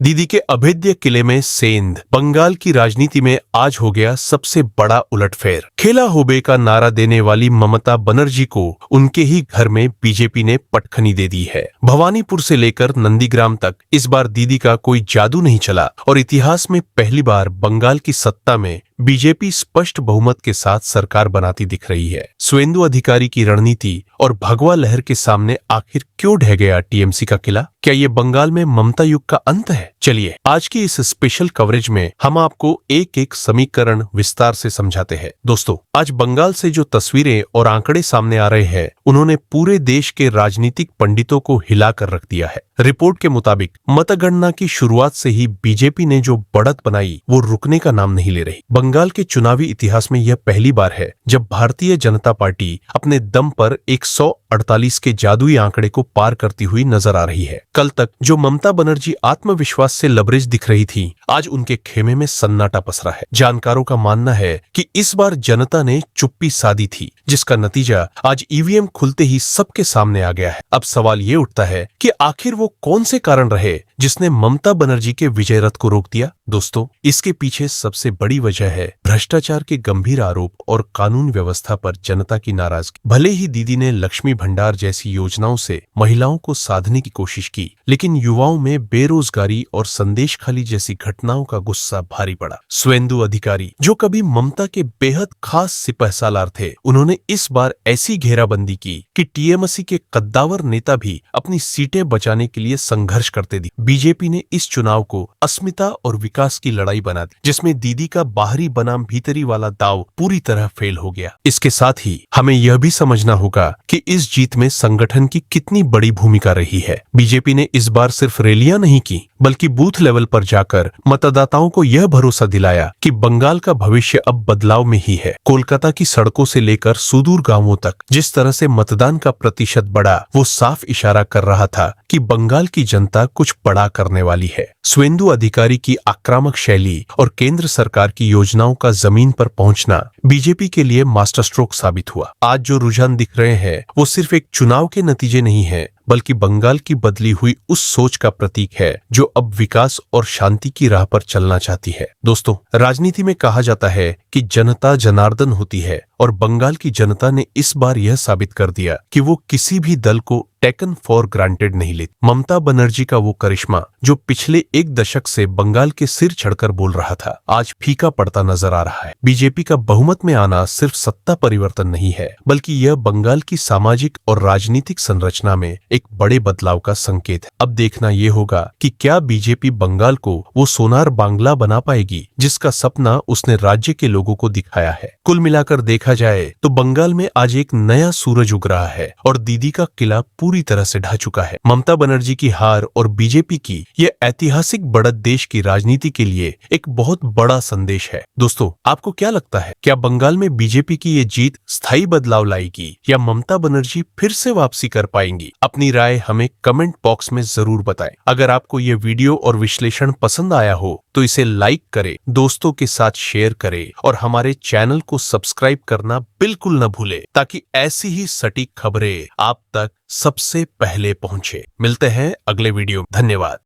दीदी के अभेद्य किले में सेंध। बंगाल की राजनीति में आज हो गया सबसे बड़ा उलटफेर। खेला होबे का नारा देने वाली ममता बनर्जी को उनके ही घर में बीजेपी ने पटखनी दे दी है। भवानीपुर से लेकर नंदीग्राम तक इस बार दीदी का कोई जादू नहीं चला और इतिहास में पहली बार बंगाल की सत्ता में बीजेपी स्पष्ट बहुमत के साथ सरकार बनाती दिख रही है। सुवेंदु अधिकारी की रणनीति और भगवा लहर के सामने आखिर क्यों ढह गया टीएमसी का किला? क्या ये बंगाल में ममता युग का अंत है? चलिए आज की इस स्पेशल कवरेज में हम आपको एक एक समीकरण विस्तार से समझाते हैं। दोस्तों, आज बंगाल से जो तस्वीरें और आंकड़े सामने आ रहे हैं, उन्होंने पूरे देश के राजनीतिक पंडितों को हिला कर रख दिया है। रिपोर्ट के मुताबिक मतगणना की शुरुआत से ही बीजेपी ने जो बढ़त बनाई वो रुकने का नाम नहीं ले रही। बंगाल के चुनावी इतिहास में यह पहली बार है जब भारतीय जनता पार्टी अपने दम पर 148 के जादुई आंकड़े को पार करती हुई नजर आ रही है। कल तक जो ममता बनर्जी आत्मविश्वास से लबरेज दिख रही थी, आज उनके खेमे में सन्नाटा पसरा है। जानकारों का मानना है कि इस बार जनता ने चुप्पी साधी थी, जिसका नतीजा आज ईवीएम खुलते ही सबके सामने आ गया है। अब सवाल ये उठता है कि आखिर वो कौन से कारण रहे जिसने ममता बनर्जी के विजय रथ को रोक दिया? दोस्तों, इसके पीछे सबसे बड़ी वजह है भ्रष्टाचार के गंभीर आरोप और कानून व्यवस्था पर जनता की नाराजगी। भले ही दीदी ने लक्ष्मी भंडार जैसी योजनाओं से महिलाओं को साधने की कोशिश की, लेकिन युवाओं में बेरोजगारी और संदेश खाली जैसी घटनाओं का गुस्सा भारी पड़ा। सुवेंदु अधिकारी, जो कभी ममता के बेहद खास सिपहसालार थे, उन्होंने इस बार ऐसी घेराबंदी की कि टीएमसी के कद्दावर नेता भी अपनी सीटें बचाने के लिए संघर्ष करते दिखे। बीजेपी ने इस चुनाव को अस्मिता और विकास की लड़ाई बना दी, जिसमें दीदी का बाहरी बनाम भीतरी वाला दाव पूरी तरह फेल हो गया। इसके साथ ही हमें यह भी समझना होगा कि इस जीत में संगठन की कितनी बड़ी भूमिका रही है। बीजेपी ने इस बार सिर्फ रैलियां नहीं की, बल्कि बूथ लेवल पर जाकर मतदाताओं को यह भरोसा दिलाया कि बंगाल का भविष्य अब बदलाव में ही है। कोलकाता की सड़कों से लेकर सुदूर गांवों तक जिस तरह से मतदान का प्रतिशत बढ़ा, वो साफ इशारा कर रहा था कि बंगाल की जनता कुछ बड़ा करने वाली है। सुवेंदु अधिकारी की आक्रामक शैली और केंद्र सरकार की योजनाओं का जमीन पर पहुंचना बीजेपी के लिए मास्टर स्ट्रोक साबित हुआ। आज जो रुझान दिख रहे हैं वो सिर्फ एक चुनाव के नतीजे नहीं है, बल्कि बंगाल की बदली हुई उस सोच का प्रतीक है जो अब विकास और शांति की राह पर चलना चाहती है। दोस्तों, राजनीति में कहा जाता है कि जनता जनार्दन होती है, और बंगाल की जनता ने इस बार यह साबित कर दिया कि वो किसी भी दल को टेकन फॉर ग्रांटेड नहीं लेती। ममता बनर्जी का वो करिश्मा जो पिछले एक दशक से बंगाल के सिर चढ़कर बोल रहा था, आज फीका पड़ता नजर आ रहा है। बीजेपी का बहुमत में आना सिर्फ सत्ता परिवर्तन नहीं है, बल्कि यह बंगाल की सामाजिक और राजनीतिक संरचना में एक बड़े बदलाव का संकेत है। अब देखना यह होगा कि क्या बीजेपी बंगाल को वो सोनार बांग्ला बना पाएगी जिसका सपना उसने राज्य के लोगों को दिखाया है। कुल मिलाकर देखा जाए तो बंगाल में आज एक नया सूरज उग रहा है और दीदी का किला पूरी तरह से ढह चुका है। ममता बनर्जी की हार और बीजेपी की यह ऐतिहासिक बढ़त देश की राजनीति के लिए एक बहुत बड़ा संदेश है। दोस्तों, आपको क्या लगता है? क्या बंगाल में बीजेपी की ये जीत स्थायी बदलाव लाएगी या ममता बनर्जी फिर से वापसी कर पाएंगी? अपनी राय हमें कमेंट बॉक्स में जरूर बताएं। अगर आपको ये वीडियो और विश्लेषण पसंद आया हो तो इसे लाइक करें, दोस्तों के साथ शेयर करें और हमारे चैनल को सब्सक्राइब करना बिल्कुल न भूलें, ताकि ऐसी ही सटीक खबरें आप तक सबसे पहले पहुंचे। मिलते हैं अगले वीडियो में। धन्यवाद।